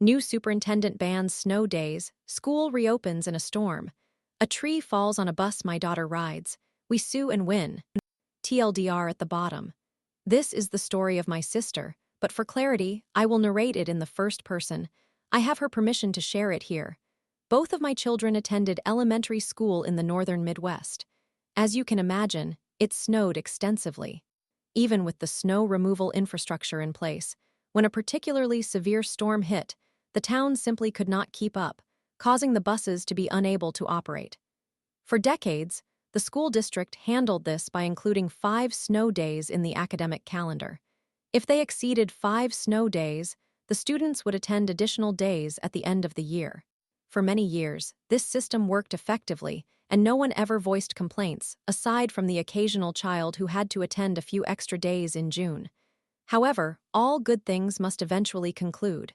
New superintendent bans snow days. School reopens in a storm. A tree falls on a bus my daughter rides. We sue and win. TLDR at the bottom. This is the story of my sister, but for clarity, I will narrate it in the first person. I have her permission to share it here. Both of my children attended elementary school in the northern Midwest. As you can imagine, it snowed extensively. Even with the snow removal infrastructure in place, when a particularly severe storm hit, the town simply could not keep up, causing the buses to be unable to operate. For decades, the school district handled this by including 5 snow days in the academic calendar. If they exceeded 5 snow days, the students would attend additional days at the end of the year. For many years, this system worked effectively, and no one ever voiced complaints, aside from the occasional child who had to attend a few extra days in June. However, all good things must eventually conclude.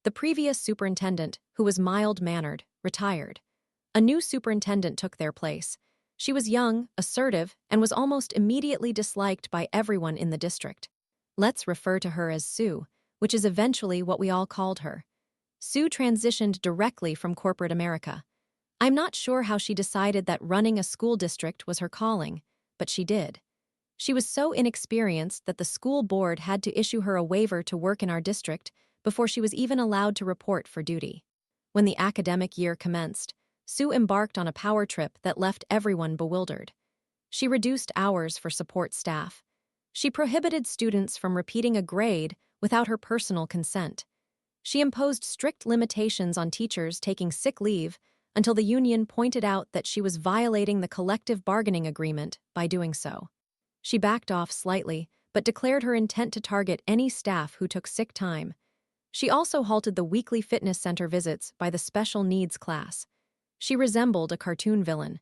The previous superintendent, who was mild-mannered, retired. A new superintendent took their place. She was young, assertive, and was almost immediately disliked by everyone in the district. Let's refer to her as Sue, which is eventually what we all called her. Sue transitioned directly from corporate America. I'm not sure how she decided that running a school district was her calling, but she did. She was so inexperienced that the school board had to issue her a waiver to work in our district before she was even allowed to report for duty. When the academic year commenced, Sue embarked on a power trip that left everyone bewildered. She reduced hours for support staff. She prohibited students from repeating a grade without her personal consent. She imposed strict limitations on teachers taking sick leave until the union pointed out that she was violating the collective bargaining agreement by doing so. She backed off slightly, but declared her intent to target any staff who took sick time. She also halted the weekly fitness center visits by the special needs class. She resembled a cartoon villain.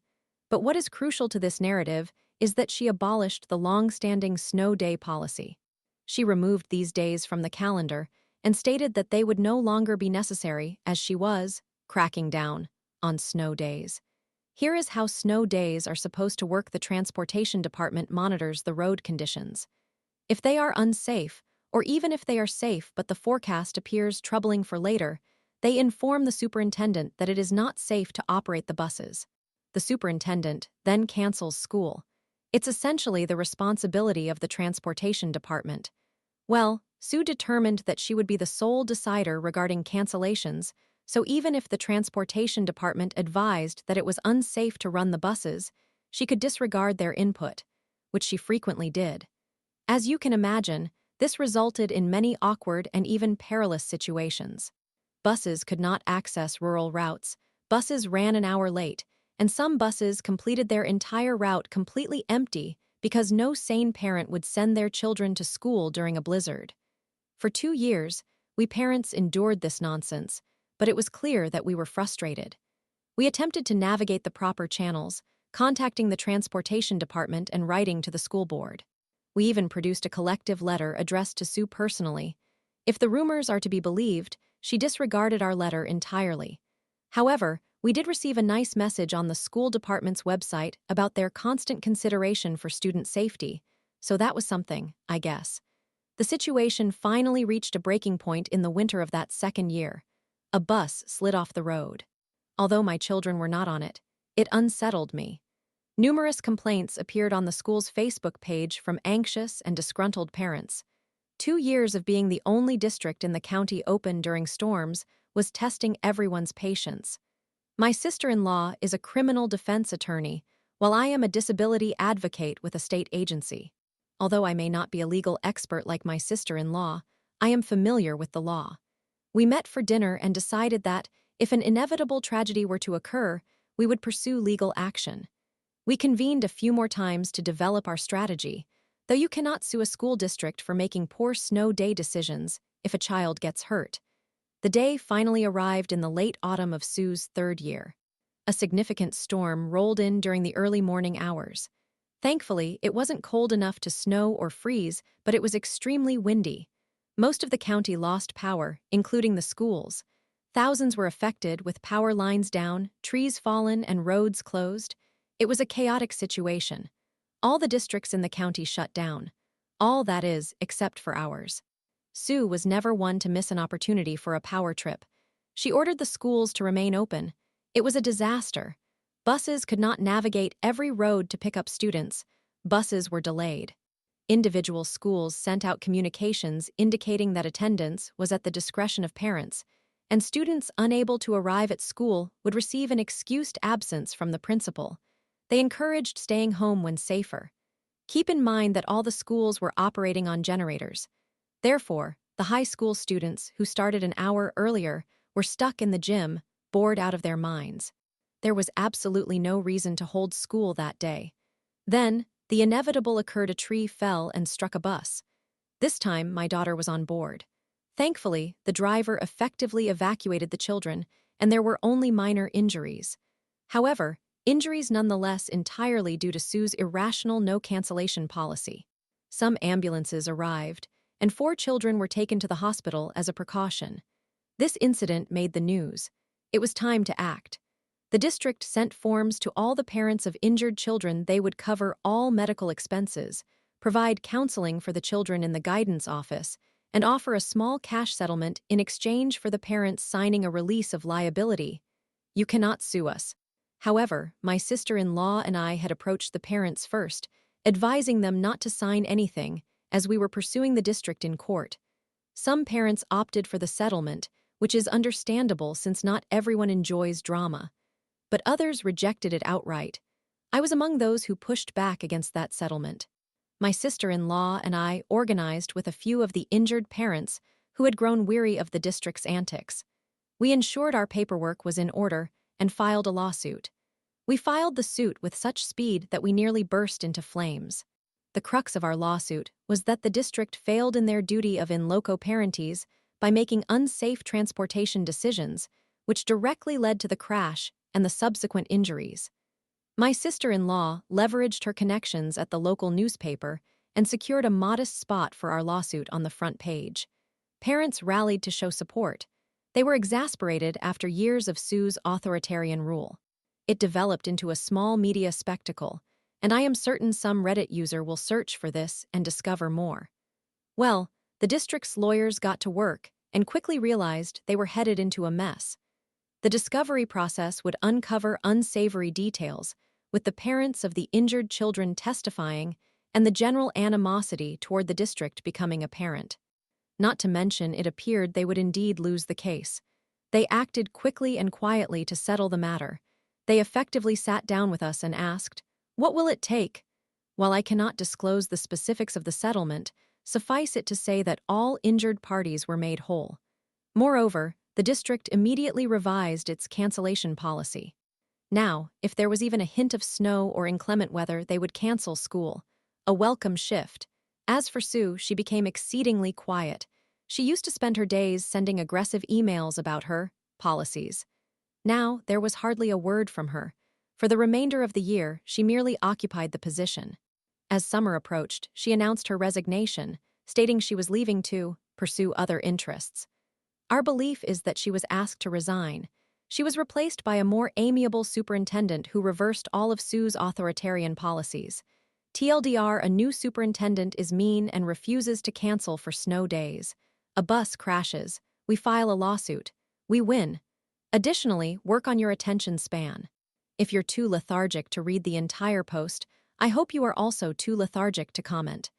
But what is crucial to this narrative is that she abolished the long-standing snow day policy. She removed these days from the calendar and stated that they would no longer be necessary, as she was cracking down on snow days. Here is how snow days are supposed to work. The transportation department monitors the road conditions. If they are unsafe, or even if they are safe but the forecast appears troubling for later, they inform the superintendent that it is not safe to operate the buses. The superintendent then cancels school. It's essentially the responsibility of the transportation department. Well, Sue determined that she would be the sole decider regarding cancellations, so even if the transportation department advised that it was unsafe to run the buses, she could disregard their input, which she frequently did. As you can imagine, this resulted in many awkward and even perilous situations. Buses could not access rural routes, buses ran an hour late, and some buses completed their entire route completely empty because no sane parent would send their children to school during a blizzard. For 2 years, we parents endured this nonsense, but it was clear that we were frustrated. We attempted to navigate the proper channels, contacting the transportation department and writing to the school board. We even produced a collective letter addressed to Sue personally. If the rumors are to be believed, she disregarded our letter entirely. However, we did receive a nice message on the school department's website about their constant consideration for student safety, so that was something, I guess. The situation finally reached a breaking point in the winter of that second year. A bus slid off the road. Although my children were not on it, it unsettled me. Numerous complaints appeared on the school's Facebook page from anxious and disgruntled parents. 2 years of being the only district in the county open during storms was testing everyone's patience. My sister-in-law is a criminal defense attorney, while I am a disability advocate with a state agency. Although I may not be a legal expert like my sister-in-law, I am familiar with the law. We met for dinner and decided that, if an inevitable tragedy were to occur, we would pursue legal action. We convened a few more times to develop our strategy, though you cannot sue a school district for making poor snow day decisions if a child gets hurt. The day finally arrived in the late autumn of Sue's 3rd year. A significant storm rolled in during the early morning hours. Thankfully, it wasn't cold enough to snow or freeze, but it was extremely windy. Most of the county lost power, including the schools. Thousands were affected, with power lines down, trees fallen, and roads closed. It was a chaotic situation. All the districts in the county shut down. All, that is, except for ours. Sue was never one to miss an opportunity for a power trip. She ordered the schools to remain open. It was a disaster. Buses could not navigate every road to pick up students. Buses were delayed. Individual schools sent out communications indicating that attendance was at the discretion of parents, and students unable to arrive at school would receive an excused absence from the principal. They encouraged staying home when safer. Keep in mind that all the schools were operating on generators. Therefore, the high school students who started an hour earlier were stuck in the gym, bored out of their minds. There was absolutely no reason to hold school that day. Then, the inevitable occurred. A tree fell and struck a bus. This time, my daughter was on board. Thankfully, the driver effectively evacuated the children, and there were only minor injuries. However, injuries nonetheless entirely due to Sue's irrational no-cancellation policy. Some ambulances arrived, and 4 children were taken to the hospital as a precaution. This incident made the news. It was time to act. The district sent forms to all the parents of injured children. They would cover all medical expenses, provide counseling for the children in the guidance office, and offer a small cash settlement in exchange for the parents signing a release of liability. You cannot sue us. However, my sister-in-law and I had approached the parents first, advising them not to sign anything, as we were pursuing the district in court. Some parents opted for the settlement, which is understandable since not everyone enjoys drama. But others rejected it outright. I was among those who pushed back against that settlement. My sister-in-law and I organized with a few of the injured parents who had grown weary of the district's antics. We ensured our paperwork was in order and filed a lawsuit. We filed the suit with such speed that we nearly burst into flames. The crux of our lawsuit was that the district failed in their duty of in loco parentis by making unsafe transportation decisions, which directly led to the crash and the subsequent injuries. My sister-in-law leveraged her connections at the local newspaper and secured a modest spot for our lawsuit on the front page. Parents rallied to show support. They were exasperated after years of Sue's authoritarian rule. It developed into a small media spectacle, and I am certain some Reddit user will search for this and discover more. Well, the district's lawyers got to work and quickly realized they were headed into a mess. The discovery process would uncover unsavory details, with the parents of the injured children testifying and the general animosity toward the district becoming apparent. Not to mention, it appeared they would indeed lose the case. They acted quickly and quietly to settle the matter. They effectively sat down with us and asked, "What will it take?" While I cannot disclose the specifics of the settlement, suffice it to say that all injured parties were made whole. Moreover, the district immediately revised its cancellation policy. Now, if there was even a hint of snow or inclement weather, they would cancel school. A welcome shift. As for Sue, she became exceedingly quiet. She used to spend her days sending aggressive emails about her policies. Now, there was hardly a word from her. For the remainder of the year, she merely occupied the position. As summer approached, she announced her resignation, stating she was leaving to pursue other interests. Our belief is that she was asked to resign. She was replaced by a more amiable superintendent who reversed all of Sue's authoritarian policies. TLDR, a new superintendent is mean and refuses to cancel for snow days. A bus crashes. We file a lawsuit. We win. Additionally, work on your attention span. If you're too lethargic to read the entire post, I hope you are also too lethargic to comment.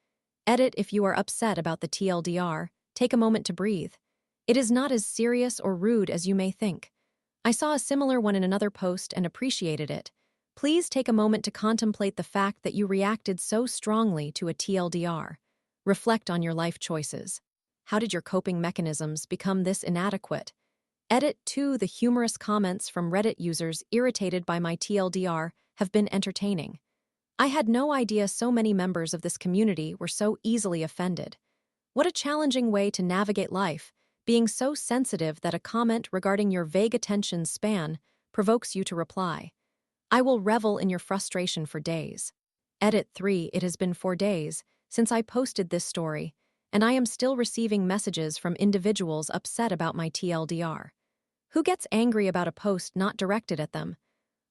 Edit if you are upset about the TLDR. Take a moment to breathe. It is not as serious or rude as you may think. I saw a similar one in another post and appreciated it. Please take a moment to contemplate the fact that you reacted so strongly to a TLDR. Reflect on your life choices. How did your coping mechanisms become this inadequate? Edit 2. The humorous comments from Reddit users irritated by my TLDR have been entertaining. I had no idea so many members of this community were so easily offended. What a challenging way to navigate life, being so sensitive that a comment regarding your vague attention span provokes you to reply. I will revel in your frustration for days. Edit 3. It has been 4 days since I posted this story, and I am still receiving messages from individuals upset about my TLDR. Who gets angry about a post not directed at them?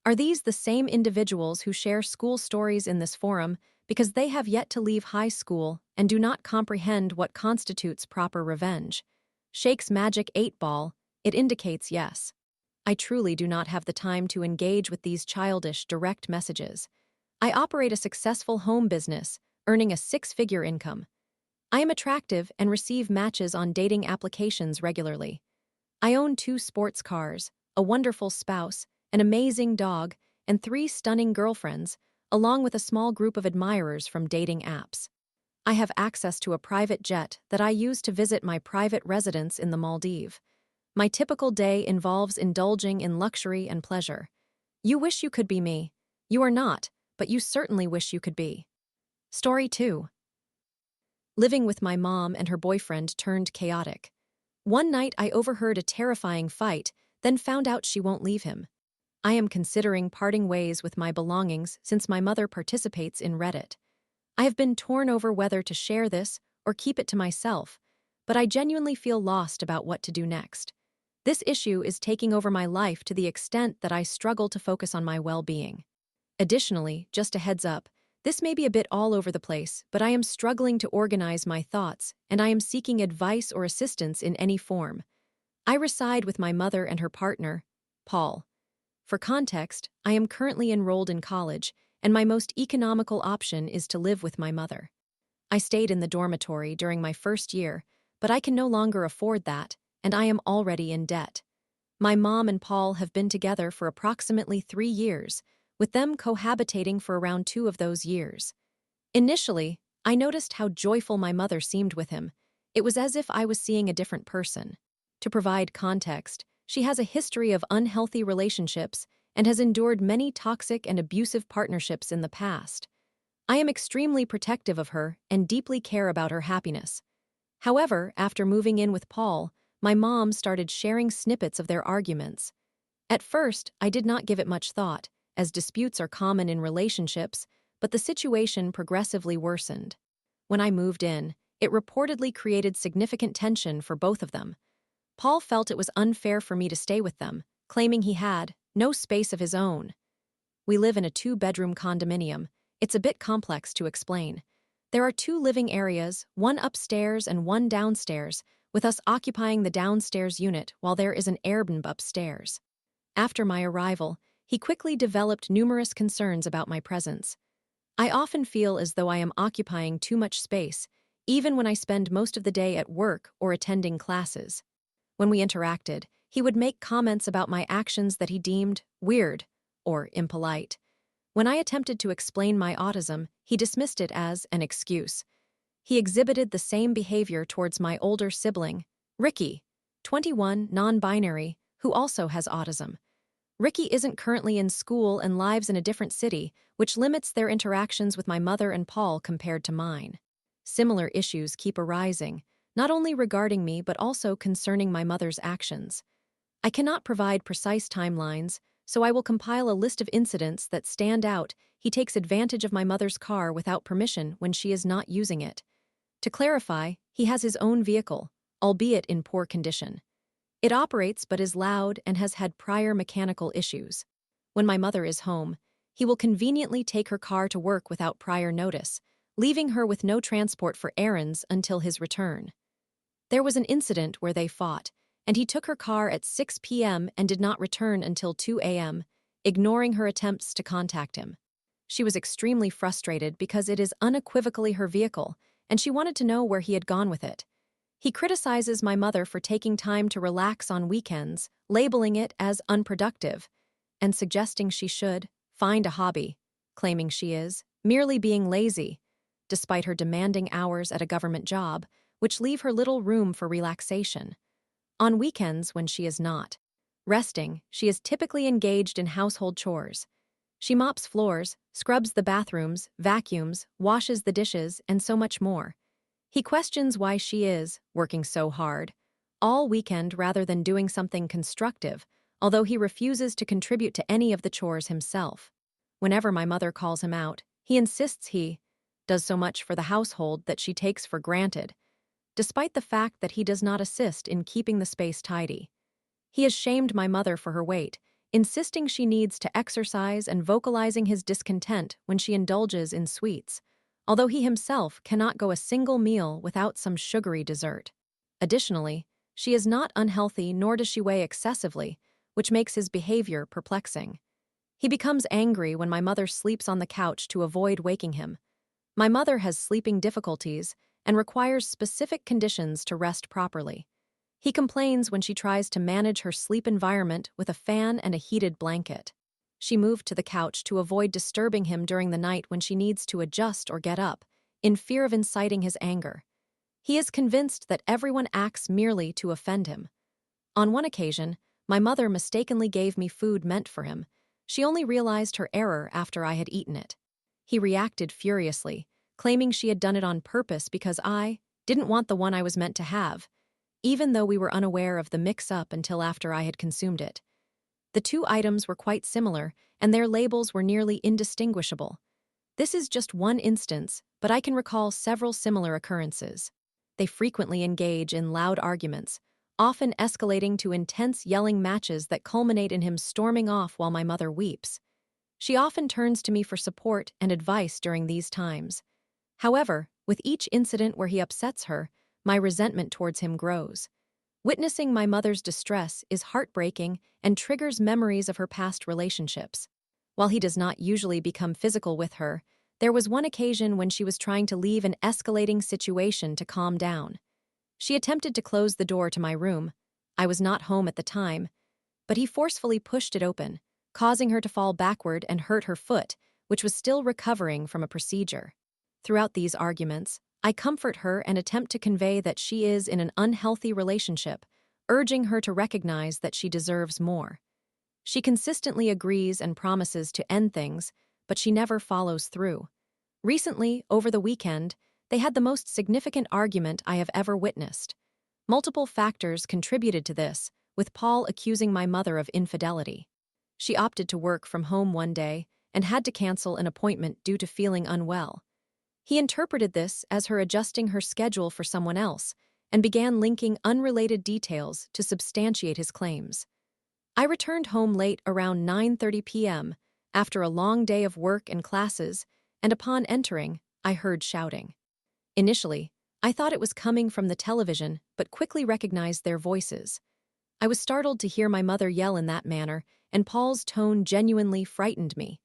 Are these the same individuals who share school stories in this forum because they have yet to leave high school and do not comprehend what constitutes proper revenge. Shakes magic 8-ball, it indicates yes. I truly do not have the time to engage with these childish direct messages. I operate a successful home business, earning a 6-figure income. I am attractive and receive matches on dating applications regularly. I own 2 sports cars, a wonderful spouse, an amazing dog, and 3 stunning girlfriends, along with a small group of admirers from dating apps. I have access to a private jet that I use to visit my private residence in the Maldives. My typical day involves indulging in luxury and pleasure. You wish you could be me. You are not, but you certainly wish you could be. Story 2. Living with my mom and her boyfriend turned chaotic. One night I overheard a terrifying fight, then found out she won't leave him. I am considering parting ways with my belongings since my mother participates in Reddit. I have been torn over whether to share this or keep it to myself, but I genuinely feel lost about what to do next. This issue is taking over my life to the extent that I struggle to focus on my well-being. Additionally, just a heads up, this may be a bit all over the place, but I am struggling to organize my thoughts, and I am seeking advice or assistance in any form. I reside with my mother and her partner, Paul. For context, I am currently enrolled in college, and my most economical option is to live with my mother. I stayed in the dormitory during my first year, but I can no longer afford that, and I am already in debt. My mom and Paul have been together for approximately 3 years, with them cohabitating for around 2 of those years. Initially, I noticed how joyful my mother seemed with him. It was as if I was seeing a different person. To provide context, she has a history of unhealthy relationships and has endured many toxic and abusive partnerships in the past. I am extremely protective of her and deeply care about her happiness. However, after moving in with Paul, my mom started sharing snippets of their arguments. At first, I did not give it much thought, as disputes are common in relationships, but the situation progressively worsened. When I moved in, it reportedly created significant tension for both of them. Paul felt it was unfair for me to stay with them, claiming he had no space of his own. We live in a 2-bedroom condominium. It's a bit complex to explain. There are 2 living areas, one upstairs and one downstairs, with us occupying the downstairs unit while there is an Airbnb upstairs. After my arrival, he quickly developed numerous concerns about my presence. I often feel as though I am occupying too much space, even when I spend most of the day at work or attending classes. When we interacted, he would make comments about my actions that he deemed weird or impolite. When I attempted to explain my autism, he dismissed it as an excuse. He exhibited the same behavior towards my older sibling, Ricky, 21, non-binary, who also has autism. Ricky isn't currently in school and lives in a different city, which limits their interactions with my mother and Paul compared to mine. Similar issues keep arising, not only regarding me but also concerning my mother's actions. I cannot provide precise timelines, so I will compile a list of incidents that stand out. He takes advantage of my mother's car without permission when she is not using it. To clarify, he has his own vehicle, albeit in poor condition. It operates but is loud and has had prior mechanical issues. When my mother is home, he will conveniently take her car to work without prior notice, leaving her with no transport for errands until his return. There was an incident where they fought, and he took her car at 6 p.m. and did not return until 2 a.m., ignoring her attempts to contact him. She was extremely frustrated because it is unequivocally her vehicle, and she wanted to know where he had gone with it. He criticizes my mother for taking time to relax on weekends, labeling it as unproductive, and suggesting she should find a hobby, claiming she is merely being lazy, despite her demanding hours at a government job, which leave her little room for relaxation. On weekends, when she is not resting, she is typically engaged in household chores. She mops floors, scrubs the bathrooms, vacuums, washes the dishes, and so much more. He questions why she is working so hard all weekend rather than doing something constructive, although he refuses to contribute to any of the chores himself. Whenever my mother calls him out, he insists he does so much for the household that she takes for granted, despite the fact that he does not assist in keeping the space tidy. He has shamed my mother for her weight, insisting she needs to exercise and vocalizing his discontent when she indulges in sweets, although he himself cannot go a single meal without some sugary dessert. Additionally, she is not unhealthy nor does she weigh excessively, which makes his behavior perplexing. He becomes angry when my mother sleeps on the couch to avoid waking him. My mother has sleeping difficulties and requires specific conditions to rest properly. He complains when she tries to manage her sleep environment with a fan and a heated blanket. She moved to the couch to avoid disturbing him during the night when she needs to adjust or get up, in fear of inciting his anger. He is convinced that everyone acts merely to offend him. On one occasion, my mother mistakenly gave me food meant for him. She only realized her error after I had eaten it. He reacted furiously, claiming she had done it on purpose because I didn't want the one I was meant to have, even though we were unaware of the mix-up until after I had consumed it. The two items were quite similar, and their labels were nearly indistinguishable. This is just one instance, but I can recall several similar occurrences. They frequently engage in loud arguments, often escalating to intense yelling matches that culminate in him storming off while my mother weeps. She often turns to me for support and advice during these times. However, with each incident where he upsets her, my resentment towards him grows. Witnessing my mother's distress is heartbreaking and triggers memories of her past relationships. While he does not usually become physical with her, there was one occasion when she was trying to leave an escalating situation to calm down. She attempted to close the door to my room. I was not home at the time, but he forcefully pushed it open, causing her to fall backward and hurt her foot, which was still recovering from a procedure. Throughout these arguments, I comfort her and attempt to convey that she is in an unhealthy relationship, urging her to recognize that she deserves more. She consistently agrees and promises to end things, but she never follows through. Recently, over the weekend, they had the most significant argument I have ever witnessed. Multiple factors contributed to this, with Paul accusing my mother of infidelity. She opted to work from home one day and had to cancel an appointment due to feeling unwell. He interpreted this as her adjusting her schedule for someone else and began linking unrelated details to substantiate his claims. I returned home late around 9:30 p.m. after a long day of work and classes, and upon entering, I heard shouting. Initially, I thought it was coming from the television, but quickly recognized their voices. I was startled to hear my mother yell in that manner, and Paul's tone genuinely frightened me.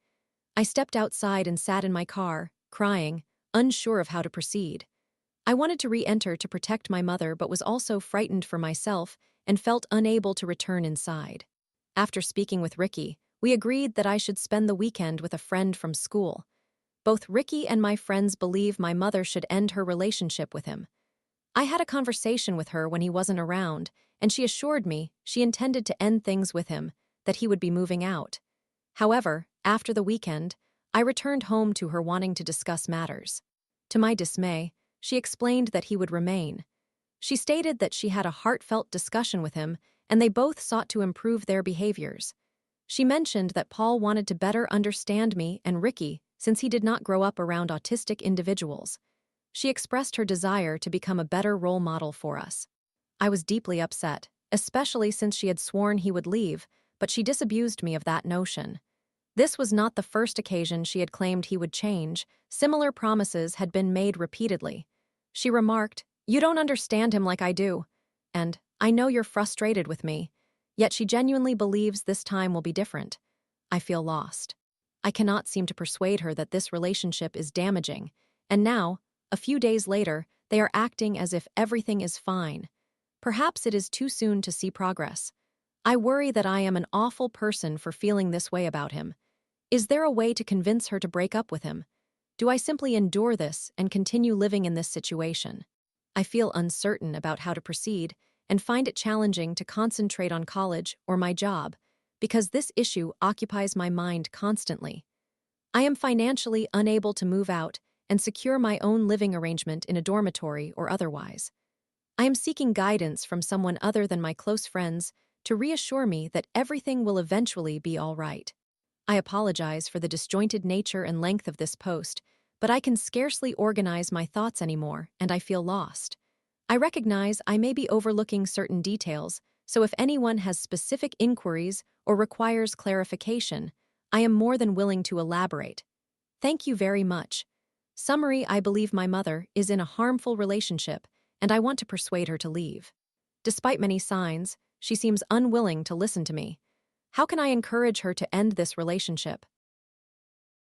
I stepped outside and sat in my car, crying, unsure of how to proceed. I wanted to re-enter to protect my mother but was also frightened for myself and felt unable to return inside. After speaking with Ricky, we agreed that I should spend the weekend with a friend from school. Both Ricky and my friends believe my mother should end her relationship with him. I had a conversation with her when he wasn't around, and she assured me she intended to end things with him, that he would be moving out. However, after the weekend, I returned home to her wanting to discuss matters. To my dismay, she explained that he would remain. She stated that she had a heartfelt discussion with him and they both sought to improve their behaviors. She mentioned that Paul wanted to better understand me and Ricky since he did not grow up around autistic individuals. She expressed her desire to become a better role model for us. I was deeply upset, especially since she had sworn he would leave, but she disabused me of that notion. This was not the first occasion she had claimed he would change. Similar promises had been made repeatedly. She remarked, "You don't understand him like I do," and "I know you're frustrated with me." Yet she genuinely believes this time will be different. I feel lost. I cannot seem to persuade her that this relationship is damaging, and now, a few days later, they are acting as if everything is fine. Perhaps it is too soon to see progress. I worry that I am an awful person for feeling this way about him. Is there a way to convince her to break up with him? Do I simply endure this and continue living in this situation? I feel uncertain about how to proceed and find it challenging to concentrate on college or my job because this issue occupies my mind constantly. I am financially unable to move out and secure my own living arrangement in a dormitory or otherwise. I am seeking guidance from someone other than my close friends to reassure me that everything will eventually be all right. I apologize for the disjointed nature and length of this post, but I can scarcely organize my thoughts anymore, and I feel lost. I recognize I may be overlooking certain details, so if anyone has specific inquiries or requires clarification, I am more than willing to elaborate. Thank you very much. Summary: I believe my mother is in a harmful relationship, and I want to persuade her to leave. Despite many signs, she seems unwilling to listen to me. How can I encourage her to end this relationship?